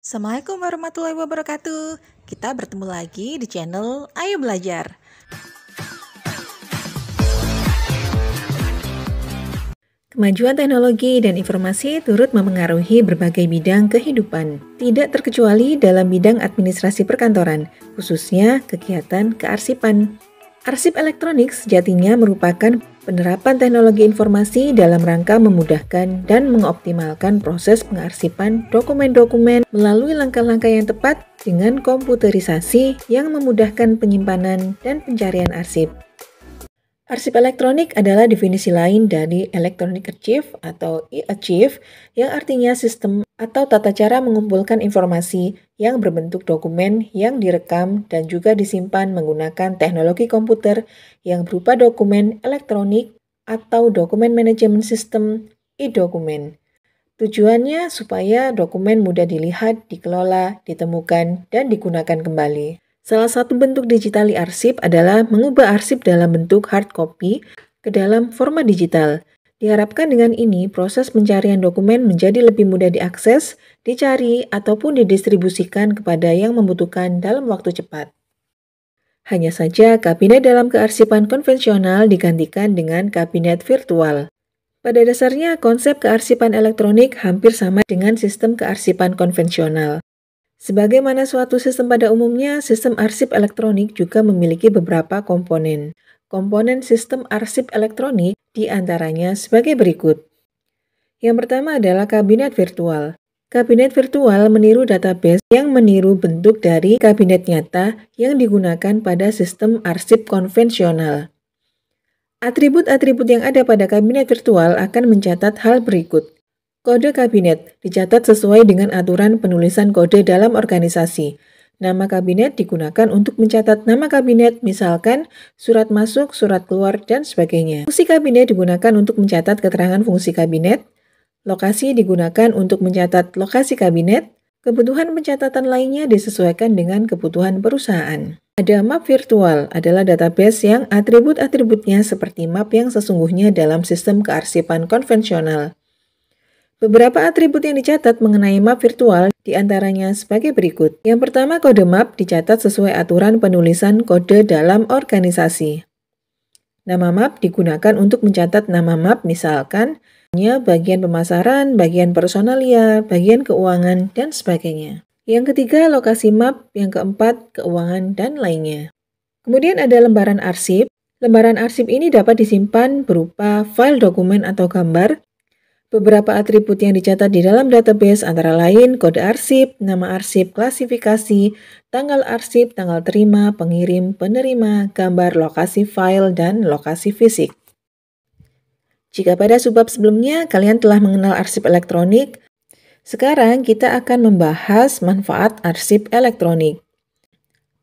Assalamualaikum warahmatullahi wabarakatuh. Kita bertemu lagi di channel Ayo Belajar. Kemajuan teknologi dan informasi turut memengaruhi berbagai bidang kehidupan, tidak terkecuali dalam bidang administrasi perkantoran, khususnya kegiatan kearsipan. Arsip elektronik sejatinya merupakan penerapan teknologi informasi dalam rangka memudahkan dan mengoptimalkan proses pengarsipan dokumen-dokumen melalui langkah-langkah yang tepat dengan komputerisasi yang memudahkan penyimpanan dan pencarian arsip. Arsip elektronik adalah definisi lain dari Electronic Archive atau e-archive yang artinya sistem atau tata cara mengumpulkan informasi yang berbentuk dokumen yang direkam dan juga disimpan menggunakan teknologi komputer yang berupa dokumen elektronik atau dokumen manajemen sistem e-dokumen. Tujuannya supaya dokumen mudah dilihat, dikelola, ditemukan, dan digunakan kembali. Salah satu bentuk digitali arsip adalah mengubah arsip dalam bentuk hard copy ke dalam format digital. Diharapkan dengan ini, proses pencarian dokumen menjadi lebih mudah diakses, dicari, ataupun didistribusikan kepada yang membutuhkan dalam waktu cepat. Hanya saja, kabinet dalam kearsipan konvensional digantikan dengan kabinet virtual. Pada dasarnya, konsep kearsipan elektronik hampir sama dengan sistem kearsipan konvensional. Sebagaimana suatu sistem pada umumnya, sistem arsip elektronik juga memiliki beberapa komponen. Komponen sistem arsip elektronik diantaranya sebagai berikut. Yang pertama adalah kabinet virtual. Kabinet virtual meniru database yang meniru bentuk dari kabinet nyata yang digunakan pada sistem arsip konvensional. Atribut-atribut yang ada pada kabinet virtual akan mencatat hal berikut. Kode kabinet dicatat sesuai dengan aturan penulisan kode dalam organisasi. Nama kabinet digunakan untuk mencatat nama kabinet, misalkan surat masuk, surat keluar, dan sebagainya. Fungsi kabinet digunakan untuk mencatat keterangan fungsi kabinet. Lokasi digunakan untuk mencatat lokasi kabinet. Kebutuhan pencatatan lainnya disesuaikan dengan kebutuhan perusahaan. Ada map virtual, adalah database yang atribut-atributnya seperti map yang sesungguhnya dalam sistem kearsipan konvensional. Beberapa atribut yang dicatat mengenai map virtual diantaranya sebagai berikut. Yang pertama, kode map dicatat sesuai aturan penulisan kode dalam organisasi. Nama map digunakan untuk mencatat nama map, misalkan bagian pemasaran, bagian personalia, bagian keuangan, dan sebagainya. Yang ketiga, lokasi map. Yang keempat, keuangan, dan lainnya. Kemudian ada lembaran arsip. Lembaran arsip ini dapat disimpan berupa file dokumen atau gambar. Beberapa atribut yang dicatat di dalam database antara lain kode arsip, nama arsip, klasifikasi, tanggal arsip, tanggal terima, pengirim, penerima, gambar, lokasi file, dan lokasi fisik. Jika pada subbab sebelumnya kalian telah mengenal arsip elektronik, sekarang kita akan membahas manfaat arsip elektronik.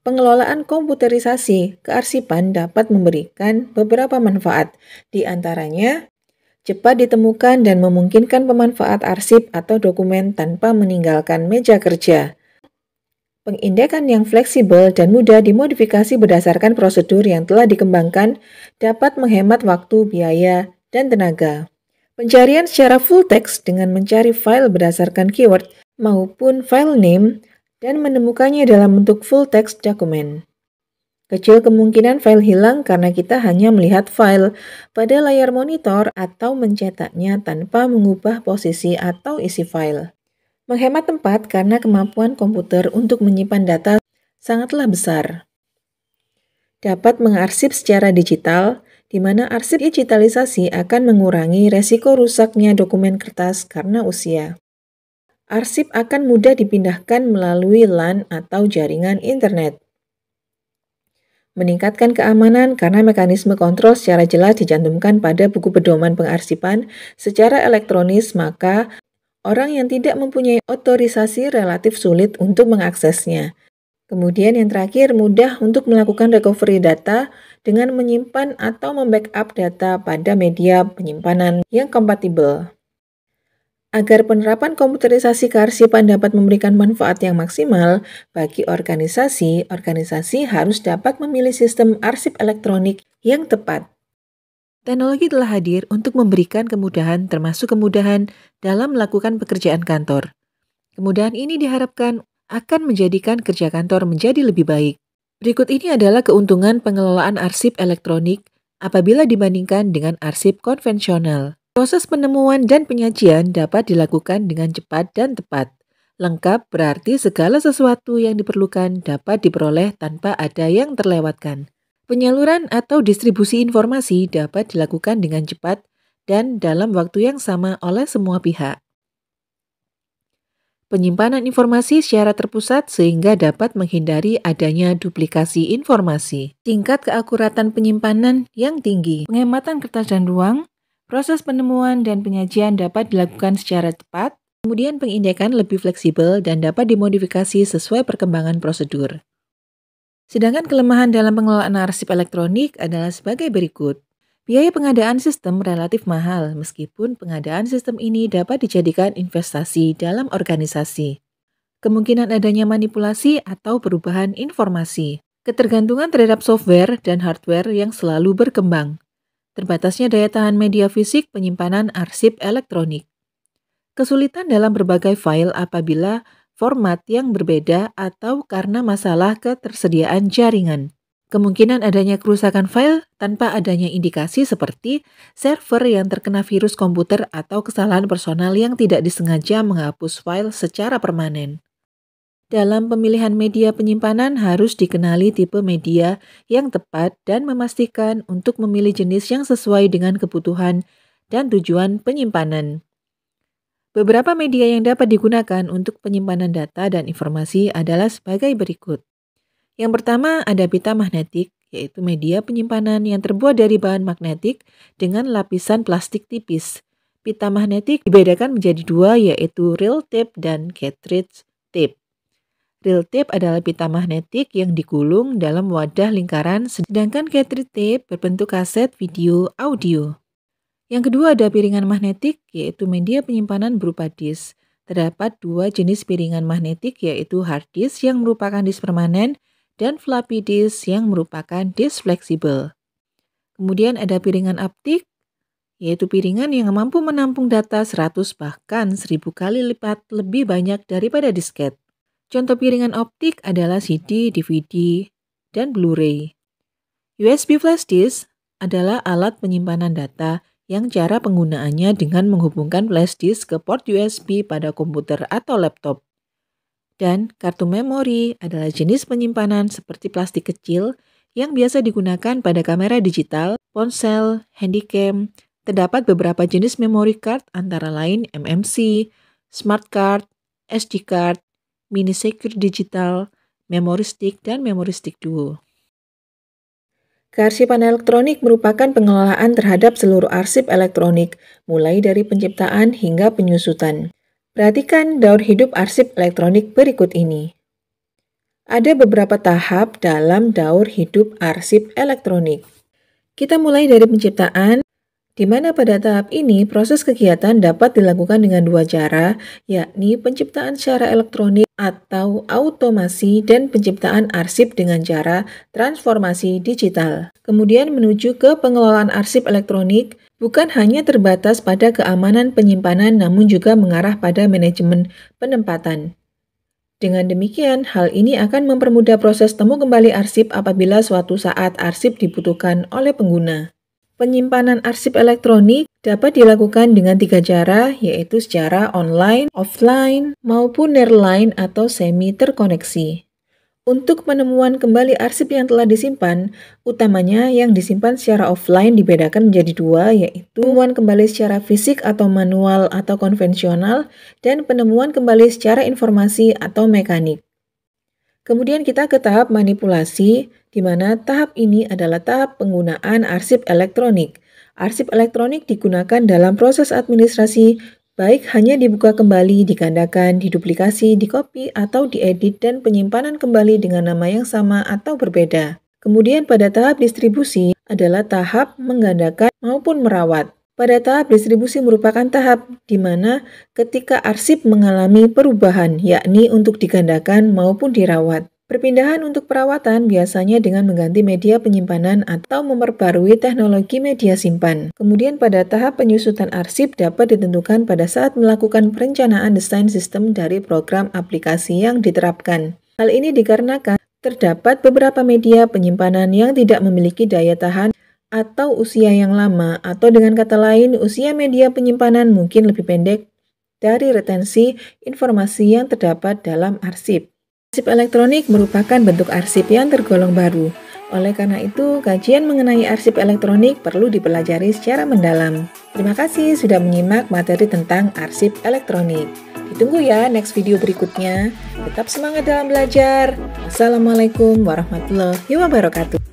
Pengelolaan komputerisasi kearsipan dapat memberikan beberapa manfaat, di antaranya cepat ditemukan dan memungkinkan pemanfaat arsip atau dokumen tanpa meninggalkan meja kerja. Pengindekan yang fleksibel dan mudah dimodifikasi berdasarkan prosedur yang telah dikembangkan dapat menghemat waktu, biaya, dan tenaga. Pencarian secara full text dengan mencari file berdasarkan keyword maupun file name dan menemukannya dalam bentuk full text dokumen. Kecil kemungkinan file hilang karena kita hanya melihat file pada layar monitor atau mencetaknya tanpa mengubah posisi atau isi file. Menghemat tempat karena kemampuan komputer untuk menyimpan data sangatlah besar. Dapat mengarsip secara digital, di mana arsip digitalisasi akan mengurangi resiko rusaknya dokumen kertas karena usia. Arsip akan mudah dipindahkan melalui LAN atau jaringan internet. Meningkatkan keamanan karena mekanisme kontrol secara jelas dicantumkan pada buku pedoman pengarsipan secara elektronis, maka orang yang tidak mempunyai otorisasi relatif sulit untuk mengaksesnya. Kemudian yang terakhir, mudah untuk melakukan recovery data dengan menyimpan atau membackup data pada media penyimpanan yang kompatibel. Agar penerapan komputerisasi kearsipan dapat memberikan manfaat yang maksimal bagi organisasi harus dapat memilih sistem arsip elektronik yang tepat. Teknologi telah hadir untuk memberikan kemudahan termasuk kemudahan dalam melakukan pekerjaan kantor. Kemudahan ini diharapkan akan menjadikan kerja kantor menjadi lebih baik. Berikut ini adalah keuntungan pengelolaan arsip elektronik apabila dibandingkan dengan arsip konvensional. Proses penemuan dan penyajian dapat dilakukan dengan cepat dan tepat. Lengkap berarti segala sesuatu yang diperlukan dapat diperoleh tanpa ada yang terlewatkan. Penyaluran atau distribusi informasi dapat dilakukan dengan cepat dan dalam waktu yang sama oleh semua pihak. Penyimpanan informasi secara terpusat sehingga dapat menghindari adanya duplikasi informasi. Tingkat keakuratan penyimpanan yang tinggi, penghematan kertas dan ruang, proses penemuan dan penyajian dapat dilakukan secara cepat, kemudian pengindekan lebih fleksibel dan dapat dimodifikasi sesuai perkembangan prosedur. Sedangkan kelemahan dalam pengelolaan arsip elektronik adalah sebagai berikut. Biaya pengadaan sistem relatif mahal, meskipun pengadaan sistem ini dapat dijadikan investasi dalam organisasi. Kemungkinan adanya manipulasi atau perubahan informasi. Ketergantungan terhadap software dan hardware yang selalu berkembang. Terbatasnya daya tahan media fisik penyimpanan arsip elektronik. Kesulitan dalam berbagai file apabila format yang berbeda atau karena masalah ketersediaan jaringan. Kemungkinan adanya kerusakan file tanpa adanya indikasi seperti server yang terkena virus komputer atau kesalahan personal yang tidak disengaja menghapus file secara permanen. Dalam pemilihan media penyimpanan harus dikenali tipe media yang tepat dan memastikan untuk memilih jenis yang sesuai dengan kebutuhan dan tujuan penyimpanan. Beberapa media yang dapat digunakan untuk penyimpanan data dan informasi adalah sebagai berikut. Yang pertama ada pita magnetik, yaitu media penyimpanan yang terbuat dari bahan magnetik dengan lapisan plastik tipis. Pita magnetik dibedakan menjadi dua, yaitu real tape dan cartridge tape. Real tape adalah pita magnetik yang digulung dalam wadah lingkaran, sedangkan cartridge tape berbentuk kaset video audio. Yang kedua ada piringan magnetik, yaitu media penyimpanan berupa disk. Terdapat dua jenis piringan magnetik, yaitu hard disk yang merupakan disk permanen dan floppy disk yang merupakan disk fleksibel. Kemudian ada piringan optik, yaitu piringan yang mampu menampung data 100 bahkan 1000 kali lipat lebih banyak daripada disket. Contoh piringan optik adalah CD, DVD, dan Blu-ray. USB flash disk adalah alat penyimpanan data yang cara penggunaannya dengan menghubungkan flash disk ke port USB pada komputer atau laptop. Dan kartu memori adalah jenis penyimpanan seperti plastik kecil yang biasa digunakan pada kamera digital, ponsel, handycam. Terdapat beberapa jenis memory card antara lain MMC, smart card, SD card, mini secure digital, memory stick, dan memory stick duo. Kearsipan elektronik merupakan pengelolaan terhadap seluruh arsip elektronik, mulai dari penciptaan hingga penyusutan. Perhatikan daur hidup arsip elektronik berikut ini. Ada beberapa tahap dalam daur hidup arsip elektronik. Kita mulai dari penciptaan, di mana pada tahap ini proses kegiatan dapat dilakukan dengan dua cara, yakni penciptaan secara elektronik atau automasi dan penciptaan arsip dengan cara transformasi digital. Kemudian menuju ke pengelolaan arsip elektronik, bukan hanya terbatas pada keamanan penyimpanan namun juga mengarah pada manajemen penempatan. Dengan demikian, hal ini akan mempermudah proses temu kembali arsip apabila suatu saat arsip dibutuhkan oleh pengguna. Penyimpanan arsip elektronik dapat dilakukan dengan tiga cara, yaitu secara online, offline, maupun nearline atau semi terkoneksi. Untuk penemuan kembali arsip yang telah disimpan, utamanya yang disimpan secara offline dibedakan menjadi dua, yaitu penemuan kembali secara fisik atau manual atau konvensional, dan penemuan kembali secara informasi atau mekanik. Kemudian kita ke tahap manipulasi, di mana tahap ini adalah tahap penggunaan arsip elektronik. Arsip elektronik digunakan dalam proses administrasi, baik hanya dibuka kembali, digandakan, diduplikasi, dikopi, atau diedit dan penyimpanan kembali dengan nama yang sama atau berbeda. Kemudian pada tahap distribusi adalah tahap menggandakan maupun merawat. Pada tahap distribusi merupakan tahap di mana ketika arsip mengalami perubahan, yakni untuk digandakan maupun dirawat. Perpindahan untuk perawatan biasanya dengan mengganti media penyimpanan atau memperbarui teknologi media simpan. Kemudian pada tahap penyusutan arsip dapat ditentukan pada saat melakukan perencanaan desain sistem dari program aplikasi yang diterapkan. Hal ini dikarenakan terdapat beberapa media penyimpanan yang tidak memiliki daya tahan atau usia yang lama, atau dengan kata lain, usia media penyimpanan mungkin lebih pendek dari retensi informasi yang terdapat dalam arsip. Arsip elektronik merupakan bentuk arsip yang tergolong baru. Oleh karena itu, kajian mengenai arsip elektronik perlu dipelajari secara mendalam. Terima kasih sudah menyimak materi tentang arsip elektronik. Ditunggu ya next video berikutnya. Tetap semangat dalam belajar. Wassalamualaikum warahmatullahi wabarakatuh.